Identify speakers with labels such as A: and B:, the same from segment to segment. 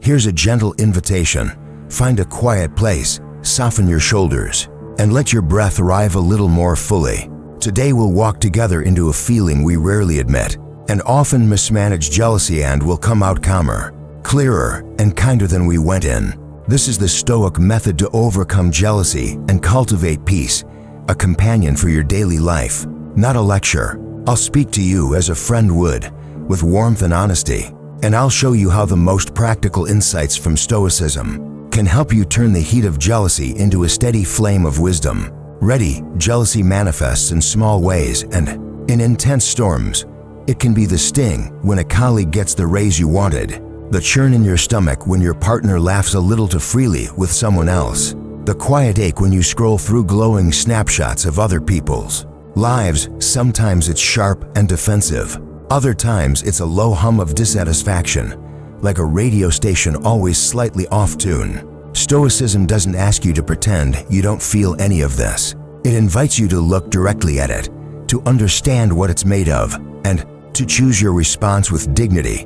A: Here's a gentle invitation. Find a quiet place, soften your shoulders, and let your breath arrive a little more fully. Today we'll walk together into a feeling we rarely admit, and often mismanaged jealousy, and will come out calmer, clearer, and kinder than we went in. This is the Stoic method to overcome jealousy and cultivate peace, a companion for your daily life, not a lecture. I'll speak to you as a friend would, with warmth and honesty, and I'll show you how the most practical insights from Stoicism can help you turn the heat of jealousy into a steady flame of wisdom. Ready? Jealousy manifests in small ways and in intense storms. It can be the sting when a colleague gets the raise you wanted, the churn in your stomach when your partner laughs a little too freely with someone else, the quiet ache when you scroll through glowing snapshots of other people's lives. Sometimes it's sharp and defensive. Other times it's a low hum of dissatisfaction, like a radio station always slightly off tune. Stoicism doesn't ask you to pretend you don't feel any of this. It invites you to look directly at it, to understand what it's made of, and to choose your response with dignity.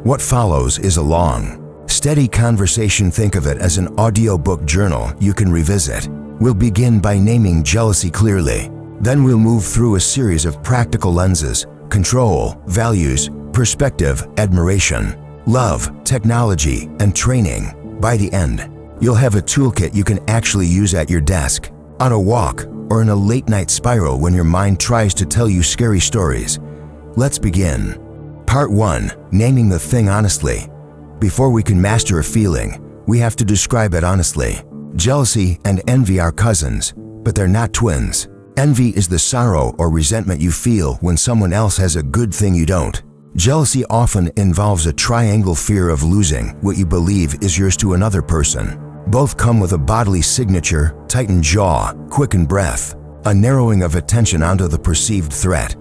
A: What follows is a long, steady conversation. Think of it as an audiobook journal you can revisit. We'll begin by naming jealousy clearly. Then we'll move through a series of practical lenses: control, values, perspective, admiration, love, technology, and training. By the end, you'll have a toolkit you can actually use at your desk, on a walk, or in a late-night spiral when your mind tries to tell you scary stories. Let's begin. Part 1. Naming the thing honestly. Before we can master a feeling, we have to describe it honestly. Jealousy and envy are cousins, but they're not twins. Envy is the sorrow or resentment you feel when someone else has a good thing you don't. Jealousy often involves a triangle: fear of losing what you believe is yours to another person. Both come with a bodily signature: tightened jaw, quickened breath, a narrowing of attention onto the perceived threat.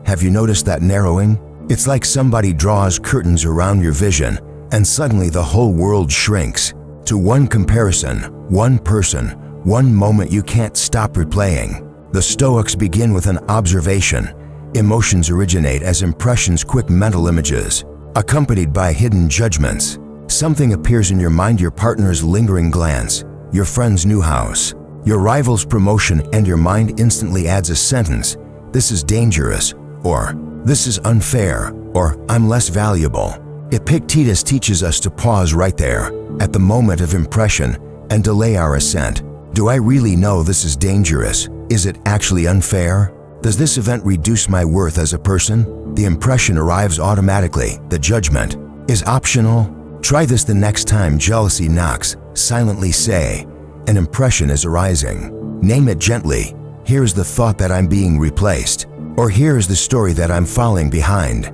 A: Have you noticed that narrowing? It's like somebody draws curtains around your vision, and suddenly the whole world shrinks to one comparison, one person, one moment you can't stop replaying. The Stoics begin with an observation. Emotions originate as impressions, quick mental images, accompanied by hidden judgments. Something appears in your mind: your partner's lingering glance, your friend's new house, your rival's promotion, and your mind instantly adds a sentence: "This is dangerous," or "This is unfair," or "I'm less valuable." Epictetus teaches us to pause right there, at the moment of impression, and delay our assent. Do I really know this is dangerous? Is it actually unfair? Does this event reduce my worth as a person? The impression arrives automatically. The judgment is optional. Try this the next time jealousy knocks. Silently say, "An impression is arising." Name it gently. Here's the thought that I'm being replaced, or here's the story that I'm falling behind.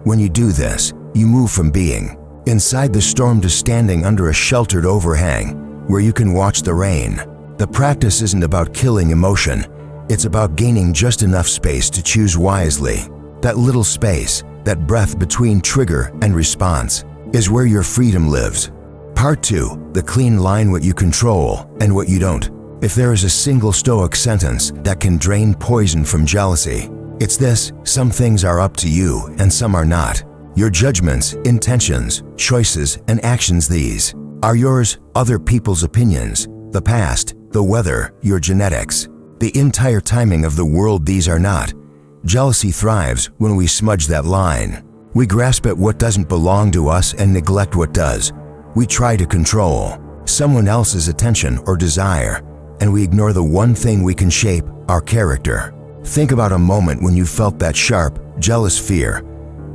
A: When you do this, you move from being inside the storm to standing under a sheltered overhang where you can watch the rain. The practice isn't about killing emotion. It's about gaining just enough space to choose wisely. That little space, that breath between trigger and response, is where your freedom lives. Part 2. The clean line: what you control and what you don't. If there is a single Stoic sentence that can drain poison from jealousy, it's this: some things are up to you and some are not. Your judgments, intentions, choices, and actions, these are yours. Other people's opinions, the past, the weather, your genetics, the entire timing of the world, these are not. Jealousy thrives when we smudge that line. We grasp at what doesn't belong to us and neglect what does. We try to control someone else's attention or desire, and we ignore the one thing we can shape: our character. Think about a moment when you felt that sharp, jealous fear.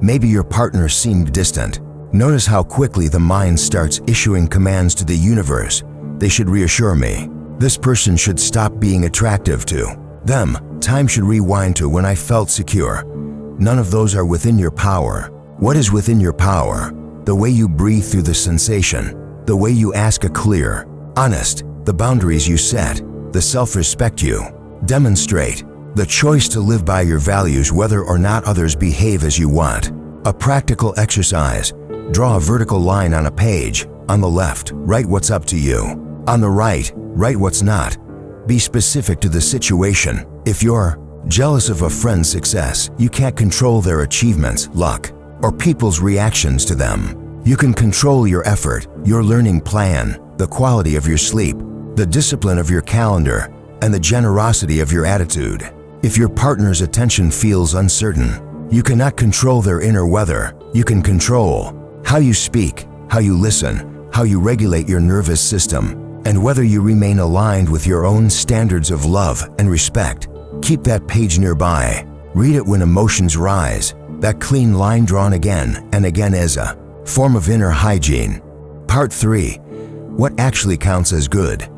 A: Maybe your partner seemed distant. Notice how quickly the mind starts issuing commands to the universe. They should reassure me. This person should stop being attractive to them. Time should rewind to when I felt secure. None of those are within your power. What is within your power? The way you breathe through the sensation, the way you ask a clear, honest, the boundaries you set, the self-respect you demonstrate, the choice to live by your values whether or not others behave as you want. A practical exercise: draw a vertical line on a page. On the left, write what's up to you. On the right, write what's not. Be specific to the situation. If you're jealous of a friend's success, you can't control their achievements, luck, or people's reactions to them. You can control your effort, your learning plan, the quality of your sleep, the discipline of your calendar, and the generosity of your attitude. If your partner's attention feels uncertain, you cannot control their inner weather. You can control how you speak, how you listen, how you regulate your nervous system, and whether you remain aligned with your own standards of love and respect. Keep that page nearby. Read it when emotions rise. That clean line drawn again and again is a form of inner hygiene. Part 3. What actually counts as good?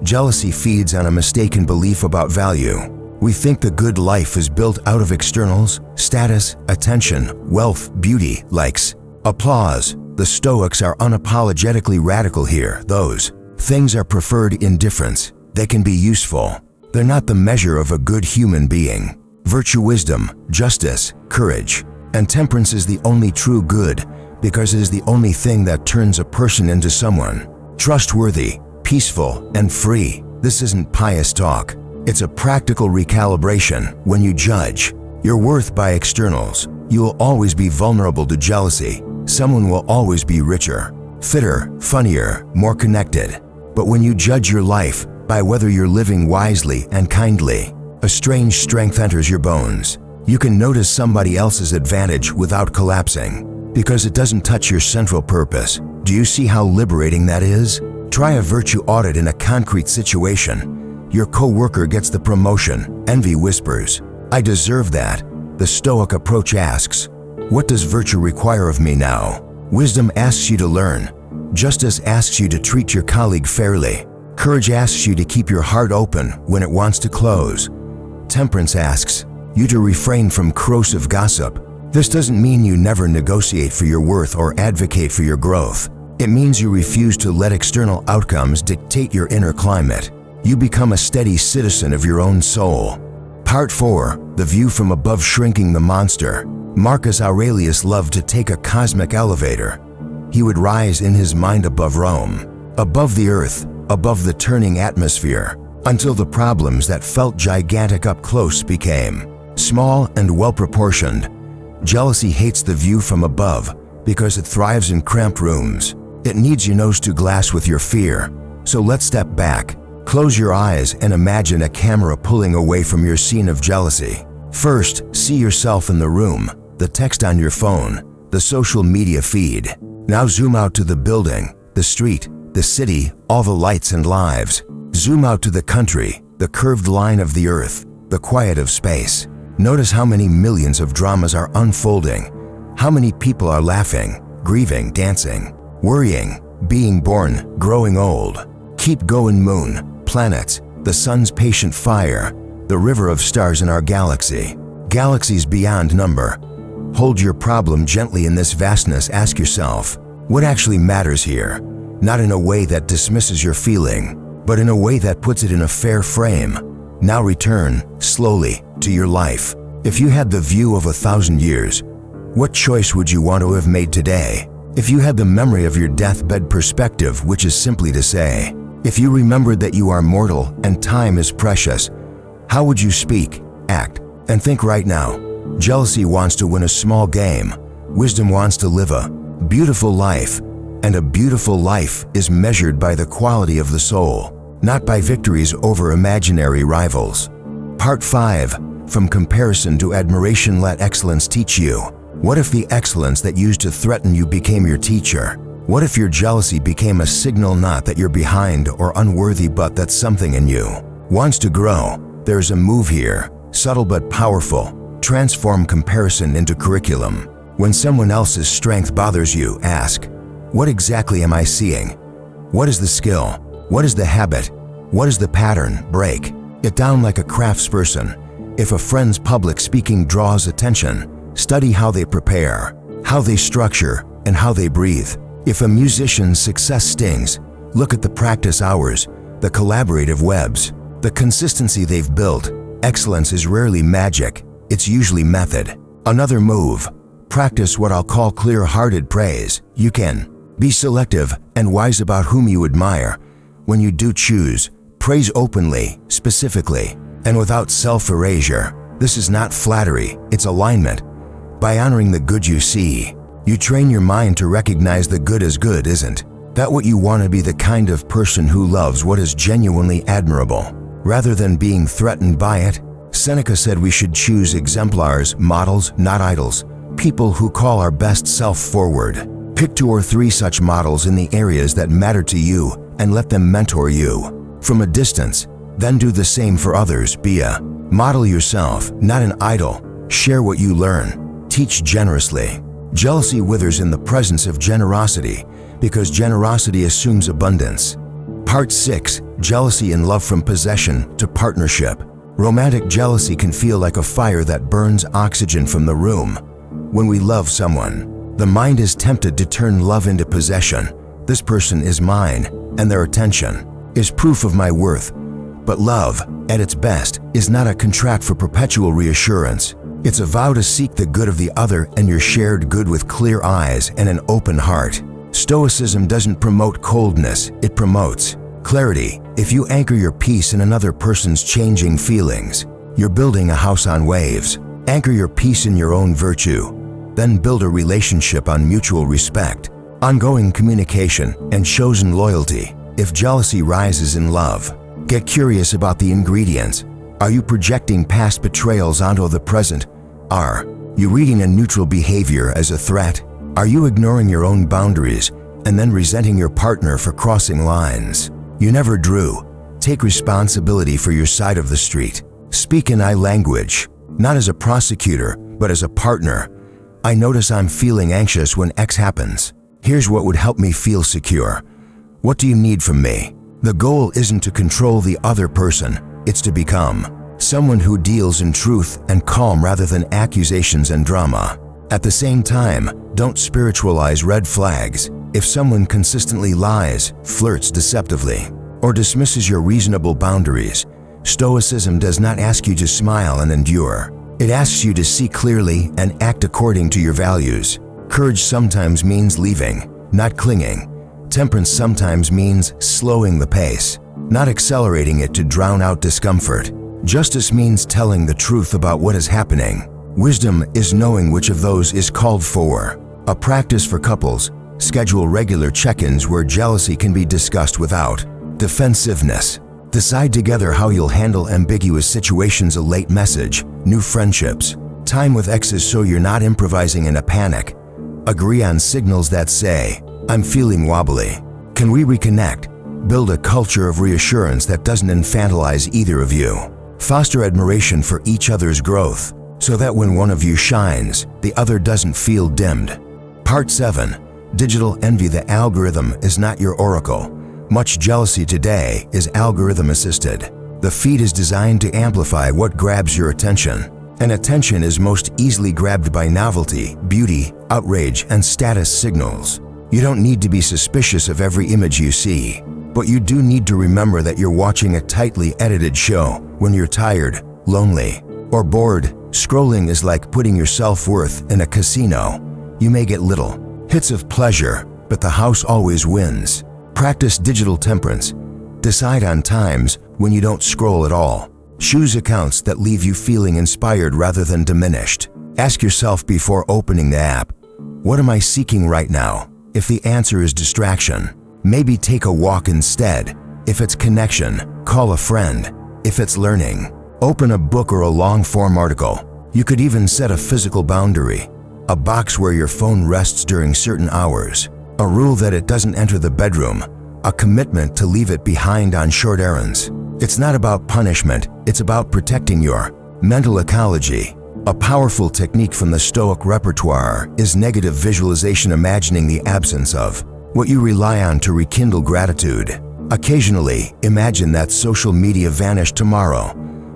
A: Jealousy feeds on a mistaken belief about value. We think the good life is built out of externals, status, attention, wealth, beauty, likes, applause. The Stoics are unapologetically radical here. Those things are preferred indifference. They can be useful. They're not the measure of a good human being. Virtue, wisdom, justice, courage, and temperance is the only true good because it is the only thing that turns a person into someone trustworthy, peaceful, and free. This isn't pious talk. It's a practical recalibration. When you judge your worth by externals, you will always be vulnerable to jealousy. Someone will always be richer, fitter, funnier, more connected. But when you judge your life by whether you're living wisely and kindly, a strange strength enters your bones. You can notice somebody else's advantage without collapsing because it doesn't touch your central purpose. Do you see how liberating that is? Try a virtue audit in a concrete situation. Your co-worker gets the promotion. Envy whispers, "I deserve that." The Stoic approach asks, "What does virtue require of me now?" Wisdom asks you to learn. Justice asks you to treat your colleague fairly. Courage asks you to keep your heart open when it wants to close. Temperance asks you to refrain from corrosive gossip. This doesn't mean you never negotiate for your worth or advocate for your growth. It means you refuse to let external outcomes dictate your inner climate. You become a steady citizen of your own soul. Part 4. The view from above. Shrinking the monster. Marcus Aurelius loved to take a cosmic elevator. He would rise in his mind above Rome, above the earth, above the turning atmosphere, until the problems that felt gigantic up close became small and well-proportioned. Jealousy hates the view from above because it thrives in cramped rooms. It needs your nose to glass with your fear. So let's step back. Close your eyes and imagine a camera pulling away from your scene of jealousy. First, see yourself in the room, the text on your phone, the social media feed. Now zoom out to the building, the street, the city, all the lights and lives. Zoom out to the country, the curved line of the earth, the quiet of space. Notice how many millions of dramas are unfolding. How many people are laughing, grieving, dancing, worrying, being born, growing old. Keep going. Moon, planets, the sun's patient fire, the river of stars in our galaxy. Galaxies beyond number. Hold your problem gently in this vastness. Ask yourself, what actually matters here? Not in a way that dismisses your feeling, but in a way that puts it in a fair frame. Now return, slowly, to your life. If you had the view of 1,000 years, what choice would you want to have made today? If you had the memory of your deathbed perspective, which is simply to say, if you remembered that you are mortal and time is precious, how would you speak, act, and think right now? Jealousy wants to win a small game. Wisdom wants to live a beautiful life. And a beautiful life is measured by the quality of the soul, not by victories over imaginary rivals. Part 5. From comparison to admiration. Let excellence teach you. What if the excellence that used to threaten you became your teacher? What if your jealousy became a signal not that you're behind or unworthy but that something in you wants to grow? There's a move here, subtle but powerful. Transform comparison into curriculum. When someone else's strength bothers you, ask, what exactly am I seeing? What is the skill? What is the habit? What is the pattern? Break it down like a craftsperson. If a friend's public speaking draws attention, study how they prepare, how they structure, and how they breathe. If a musician's success stings, look at the practice hours, the collaborative webs, the consistency they've built. Excellence is rarely magic, it's usually method. Another move, practice what I'll call clear-hearted praise. You can be selective and wise about whom you admire. When you do choose, praise openly, specifically, and without self-erasure. This is not flattery, it's alignment. By honoring the good you see, You train your mind to recognize the good as good, isn't that what you want to be, the kind of person who loves what is genuinely admirable, rather than being threatened by it? Seneca said we should choose exemplars, models, not idols, people who call our best self forward. Pick 2 or 3 such models in the areas that matter to you and let them mentor you from a distance. Then do the same for others. Be a model yourself, not an idol. Share what you learn. Teach generously. Jealousy withers in the presence of generosity because generosity assumes abundance. Part 6. Jealousy in love, from possession to partnership. Romantic jealousy can feel like a fire that burns oxygen from the room. When we love someone, the mind is tempted to turn love into possession. This person is mine, and their attention is proof of my worth. But love, at its best, is not a contract for perpetual reassurance. It's a vow to seek the good of the other and your shared good with clear eyes and an open heart. Stoicism doesn't promote coldness, it promotes clarity. If you anchor your peace in another person's changing feelings, you're building a house on waves. Anchor your peace in your own virtue. Then build a relationship on mutual respect, ongoing communication, and chosen loyalty. If jealousy rises in love, get curious about the ingredients. Are you projecting past betrayals onto the present? Are you reading a neutral behavior as a threat? Are you ignoring your own boundaries and then resenting your partner for crossing lines you never drew? Take responsibility for your side of the street. Speak in I language, not as a prosecutor, but as a partner. I notice I'm feeling anxious when X happens. Here's what would help me feel secure. What do you need from me? The goal isn't to control the other person, it's to become someone who deals in truth and calm rather than accusations and drama. At the same time, don't spiritualize red flags. If someone consistently lies, flirts deceptively, or dismisses your reasonable boundaries, Stoicism does not ask you to smile and endure. It asks you to see clearly and act according to your values. Courage sometimes means leaving, not clinging. Temperance sometimes means slowing the pace, not accelerating it to drown out discomfort. Justice means telling the truth about what is happening. Wisdom is knowing which of those is called for. A practice for couples: schedule regular check-ins where jealousy can be discussed without defensiveness. Decide together how you'll handle ambiguous situations: a late message, new friendships, time with exes so you're not improvising in a panic. Agree on signals that say, I'm feeling wobbly. Can we reconnect? Build a culture of reassurance that doesn't infantilize either of you. Foster admiration for each other's growth so that when one of you shines, the other doesn't feel dimmed. Part 7. Digital envy. The algorithm is not your oracle. Much jealousy today is algorithm-assisted. The feed is designed to amplify what grabs your attention, and attention is most easily grabbed by novelty, beauty, outrage, and status signals. You don't need to be suspicious of every image you see, but you do need to remember that you're watching a tightly edited show. When you're tired, lonely, or bored, scrolling is like putting your self-worth in a casino. You may get little hits of pleasure, but the house always wins. Practice digital temperance. Decide on times when you don't scroll at all. Choose accounts that leave you feeling inspired rather than diminished. Ask yourself before opening the app, what am I seeking right now? If the answer is distraction, maybe take a walk instead. If it's connection, call a friend. If it's learning, open a book or a long-form article. You could even set a physical boundary, a box where your phone rests during certain hours, a rule that it doesn't enter the bedroom, a commitment to leave it behind on short errands. It's not about punishment, it's about protecting your mental ecology. A powerful technique from the Stoic repertoire is negative visualization, imagining the absence of what you rely on to rekindle gratitude. Occasionally, imagine that social media vanished tomorrow.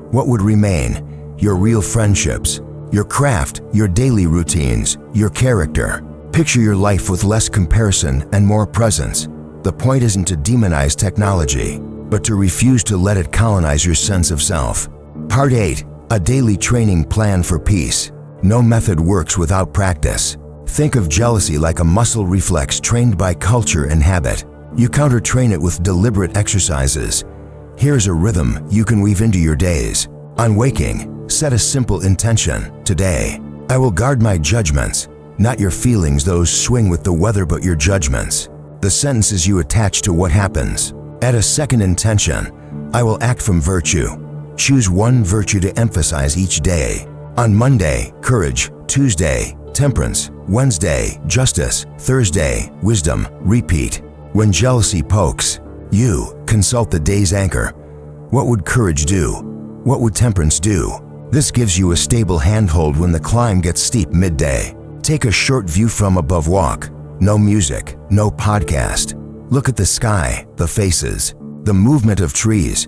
A: What would remain? Your real friendships, your craft, your daily routines, your character. Picture your life with less comparison and more presence. The point isn't to demonize technology, but to refuse to let it colonize your sense of self. Part 8. A daily training plan for peace. No method works without practice. Think of jealousy like a muscle reflex trained by culture and habit. You counter-train it with deliberate exercises. Here's a rhythm you can weave into your days. On waking, set a simple intention. Today, I will guard my judgments, Not your feelings, those swing with the weather, but your judgments. The sentences you attach to what happens. Add a second intention. I will act from virtue. Choose one virtue to emphasize each day. On Monday, courage. Tuesday, temperance. Wednesday, justice. Thursday, wisdom. Repeat. When jealousy pokes you, consult the day's anchor. What would courage do? What would temperance do? This gives you a stable handhold when the climb gets steep midday. Take a short view from above. Walk. No music, no podcast. Look at the sky, the faces, the movement of trees.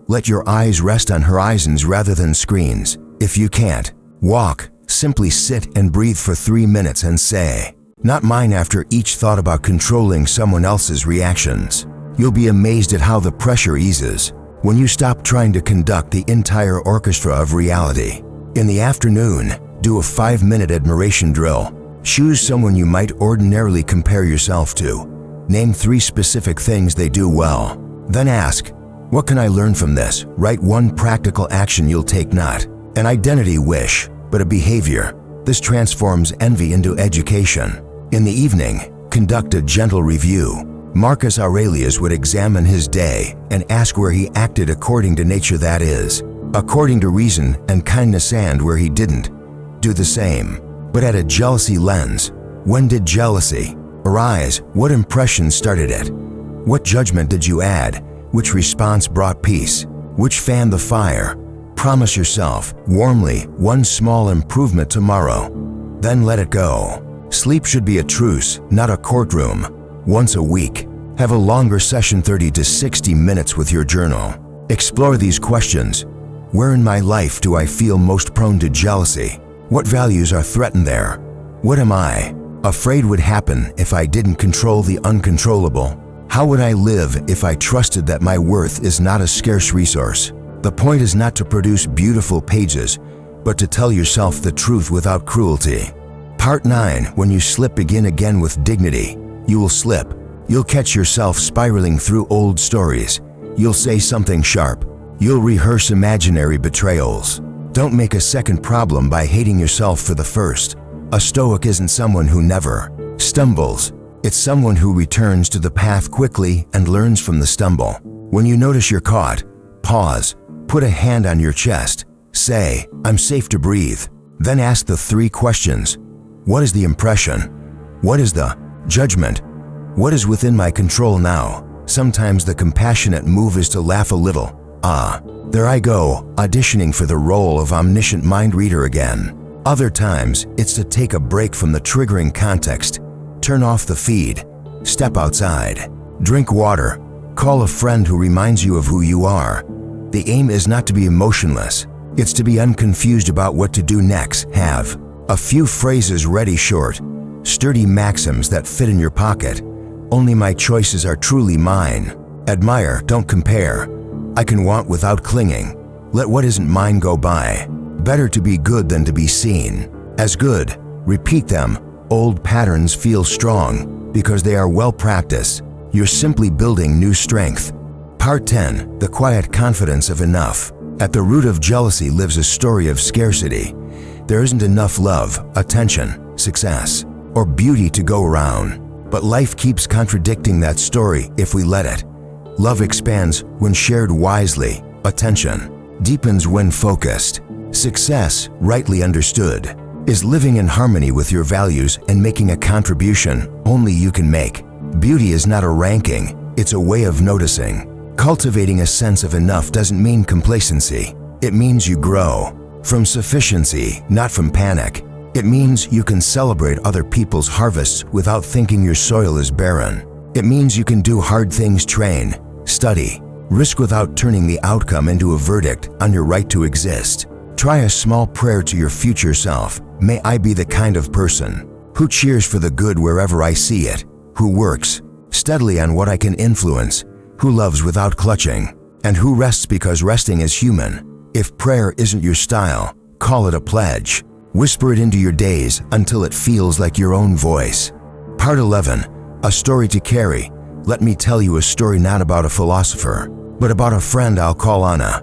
A: Let your eyes rest on horizons rather than screens. If you can't walk, simply sit and breathe for 3 minutes and say, "Not mine," after each thought about controlling someone else's reactions. You'll be amazed at how the pressure eases when you stop trying to conduct the entire orchestra of reality. In the afternoon, do a 5-minute admiration drill. Choose someone you might ordinarily compare yourself to. Name 3 specific things they do well. Then ask, what can I learn from this? Write one practical action you'll take, not an identity wish, but a behavior. This transforms envy into education. In the evening, conduct a gentle review. Marcus Aurelius would examine his day and ask where he acted according to nature, that is, according to reason and kindness, and where he didn't. Do the same, but at a jealousy lens. When did jealousy arise? What impression started it? What judgment did you add? Which response brought peace? Which fanned the fire? Promise yourself, warmly, one small improvement tomorrow. Then let it go. Sleep should be a truce, not a courtroom. Once a week, have a longer session, 30 to 60 minutes with your journal. Explore these questions. Where in my life do I feel most prone to jealousy? What values are threatened there? What am I afraid would happen if I didn't control the uncontrollable? How would I live if I trusted that my worth is not a scarce resource? The point is not to produce beautiful pages, but to tell yourself the truth without cruelty. Part 9. When you slip, begin again with dignity. You will slip. You'll catch yourself spiraling through old stories. You'll say something sharp. You'll rehearse imaginary betrayals. Don't make a second problem by hating yourself for the first. A Stoic isn't someone who never stumbles. It's someone who returns to the path quickly and learns from the stumble. When you notice you're caught, pause. Put a hand on your chest. Say, "I'm safe to breathe." Then ask the 3 questions. What is the impression? What is the judgment? What is within my control now? Sometimes the compassionate move is to laugh a little. Ah, there I go, auditioning for the role of omniscient mind reader again. Other times, it's to take a break from the triggering context. Turn off the feed. Step outside. Drink water. Call a friend who reminds you of who you are. The aim is not to be emotionless. It's to be unconfused about what to do next. Have a few phrases ready, short, sturdy maxims that fit in your pocket. Only my choices are truly mine. Admire, don't compare. I can want without clinging. Let what isn't mine go by. Better to be good than to be seen as good. Repeat them. Old patterns feel strong because they are well practiced. You're simply building new strength. Part 10. The quiet confidence of enough. At the root of jealousy lives a story of scarcity. There isn't enough love, attention, success, or beauty to go around. But life keeps contradicting that story if we let it. Love expands when shared wisely. Attention deepens when focused. Success, rightly understood, is living in harmony with your values and making a contribution only you can make. Beauty is not a ranking, it's a way of noticing. Cultivating a sense of enough doesn't mean complacency. It means you grow from sufficiency, not from panic. It means you can celebrate other people's harvests without thinking your soil is barren. It means you can do hard things, train, study, risk without turning the outcome into a verdict on your right to exist. Try a small prayer to your future self. May I be the kind of person who cheers for the good wherever I see it, who works steadily on what I can influence, who loves without clutching, and who rests because resting is human. If prayer isn't your style, call it a pledge. Whisper it into your days until it feels like your own voice. Part 11. A story to carry. Let me tell you a story not about a philosopher, but about a friend I'll call Anna.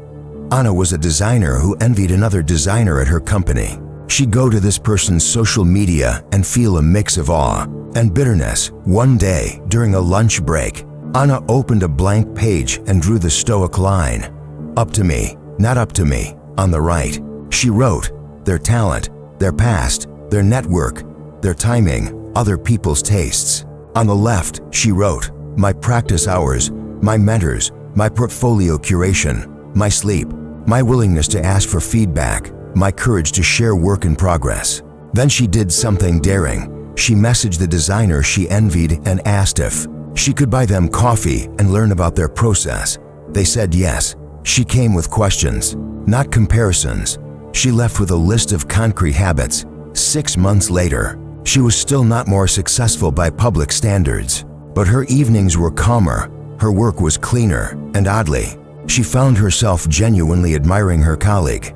A: Anna was a designer who envied another designer at her company. She'd go to this person's social media and feel a mix of awe and bitterness. One day, during a lunch break, Anna opened a blank page and drew the Stoic line, "Up to me, not up to me," on the right. She wrote their talent, their past, their network, their timing, other people's tastes. On the left, she wrote, "My practice hours, my mentors, my portfolio curation, my sleep, my willingness to ask for feedback, my courage to share work in progress." Then she did something daring. She messaged the designer she envied and asked if she could buy them coffee and learn about their process. They said yes. She came with questions, not comparisons. She left with a list of concrete habits. 6 months later, she was still not more successful by public standards, but her evenings were calmer, her work was cleaner, and oddly, she found herself genuinely admiring her colleague.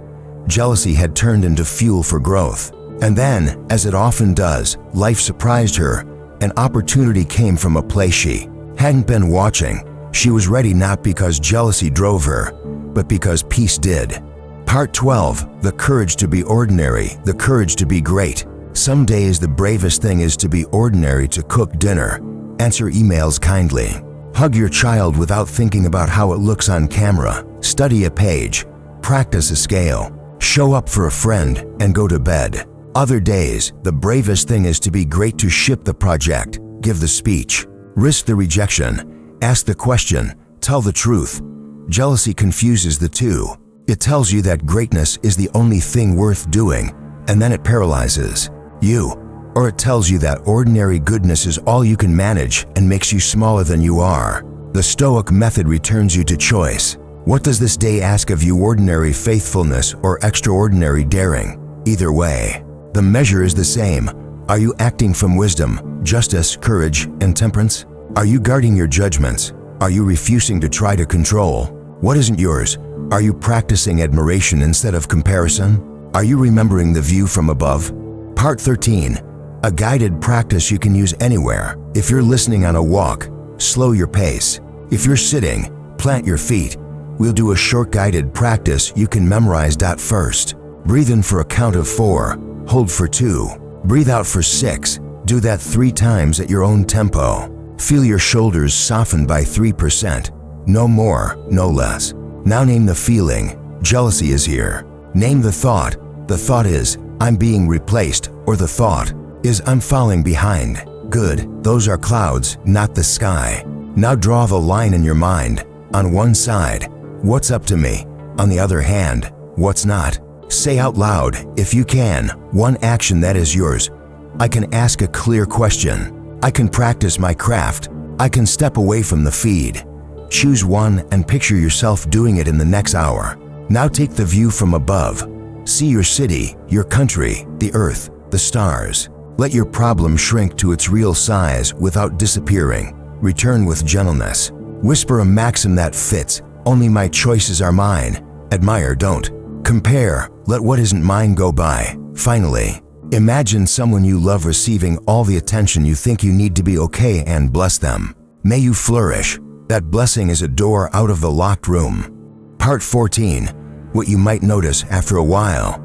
A: Jealousy had turned into fuel for growth. And then, as it often does, life surprised her. An opportunity came from a place she hadn't been watching. She was ready not because jealousy drove her, but because peace did. Part 12, the courage to be ordinary, the courage to be great. Some days the bravest thing is to be ordinary, to cook dinner, answer emails kindly, hug your child without thinking about how it looks on camera, study a page, practice a scale, show up for a friend, and go to bed. Other days, the bravest thing is to be great, to ship the project, give the speech, risk the rejection, ask the question, tell the truth. Jealousy confuses the two. It tells you that greatness is the only thing worth doing, and then it paralyzes you. Or it tells you that ordinary goodness is all you can manage and makes you smaller than you are. The Stoic method returns you to choice. What does this day ask of you, ordinary faithfulness or extraordinary daring? Either way, the measure is the same. Are you acting from wisdom, justice, courage, and temperance? Are you guarding your judgments? Are you refusing to try to control what isn't yours? Are you practicing admiration instead of comparison? Are you remembering the view from above? Part 13, a guided practice you can use anywhere. If you're listening on a walk, slow your pace. If you're sitting, plant your feet. We'll do a short guided practice you can memorize. First, breathe in for a count of 4. Hold for 2. Breathe out for 6. Do that 3 times at your own tempo. Feel your shoulders soften by 3%. No more, no less. Now name the feeling. Jealousy is here. Name the thought. The thought is, I'm being replaced, or the thought is, I'm falling behind. Good, those are clouds, not the sky. Now draw the line in your mind. On one side, what's up to me? On the other hand, what's not? Say out loud, if you can, one action that is yours. I can ask a clear question. I can practice my craft. I can step away from the feed. Choose one and picture yourself doing it in the next hour. Now take the view from above. See your city, your country, the earth, the stars. Let your problem shrink to its real size without disappearing. Return with gentleness. Whisper a maxim that fits. Only my choices are mine. Admire, don't compare. Let what isn't mine go by. Finally, imagine someone you love receiving all the attention you think you need to be okay, and bless them. May you flourish. That blessing is a door out of the locked room. Part 14, what you might notice after a while.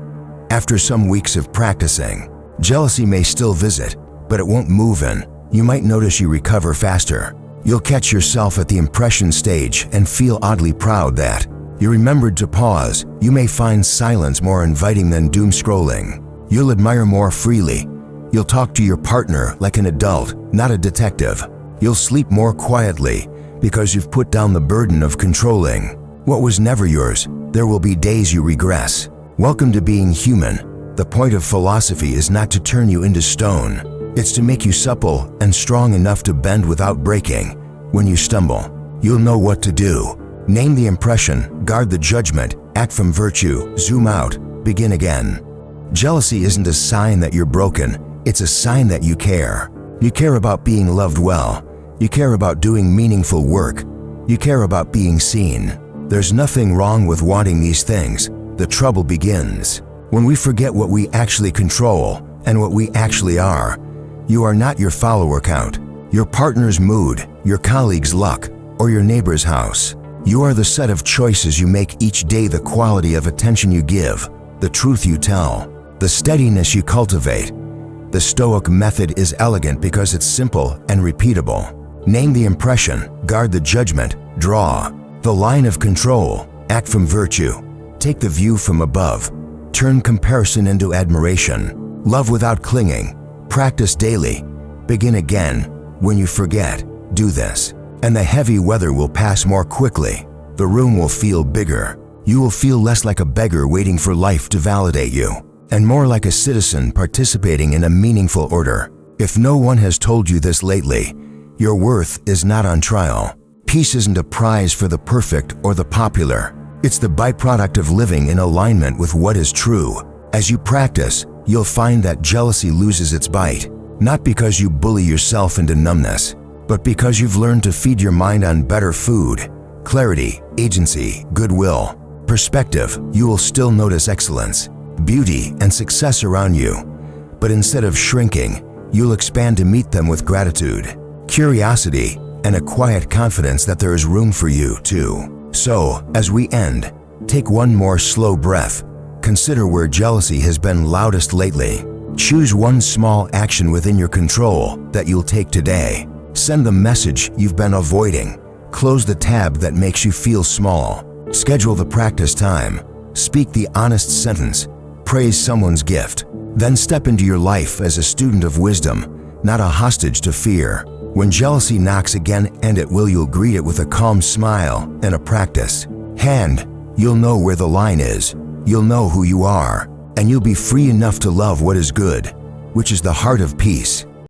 A: After some weeks of practicing, jealousy may still visit, but it won't move in. You might notice you recover faster. You'll catch yourself at the impression stage and feel oddly proud that you remembered to pause. You may find silence more inviting than doom scrolling. You'll admire more freely. You'll talk to your partner like an adult, not a detective. You'll sleep more quietly because you've put down the burden of controlling what was never yours. There will be days you regress. Welcome to being human. The point of philosophy is not to turn you into stone. It's to make you supple and strong enough to bend without breaking. When you stumble, you'll know what to do. Name the impression, guard the judgment, act from virtue, zoom out, begin again. Jealousy isn't a sign that you're broken, it's a sign that you care. You care about being loved well. You care about doing meaningful work. You care about being seen. There's nothing wrong with wanting these things. The trouble begins when we forget what we actually control and what we actually are. You are not your follower count, your partner's mood, your colleague's luck, or your neighbor's house. You are the set of choices you make each day, the quality of attention you give, the truth you tell, the steadiness you cultivate. The Stoic method is elegant because it's simple and repeatable. Name the impression, guard the judgment, draw the line of control, act from virtue, take the view from above, turn comparison into admiration, love without clinging, practice daily, begin again. When you forget, do this, and the heavy weather will pass more quickly. The room will feel bigger. You will feel less like a beggar waiting for life to validate you, and more like a citizen participating in a meaningful order. If no one has told you this lately, your worth is not on trial. Peace isn't a prize for the perfect or the popular. It's the byproduct of living in alignment with what is true. As you practice, you'll find that jealousy loses its bite, not because you bully yourself into numbness, but because you've learned to feed your mind on better food, clarity, agency, goodwill, perspective. You will still notice excellence, beauty, and success around you, but instead of shrinking, you'll expand to meet them with gratitude, curiosity, and a quiet confidence that there is room for you too. So, as we end, take one more slow breath. Consider where jealousy has been loudest lately. Choose one small action within your control that you'll take today. Send the message you've been avoiding. Close the tab that makes you feel small. Schedule the practice time. Speak the honest sentence. Praise someone's gift. Then step into your life as a student of wisdom, not a hostage to fear. When jealousy knocks again, and it will, you'll greet it with a calm smile and a practice hand. You'll know where the line is. You'll know who you are, and you'll be free enough to love what is good, which is the heart of peace.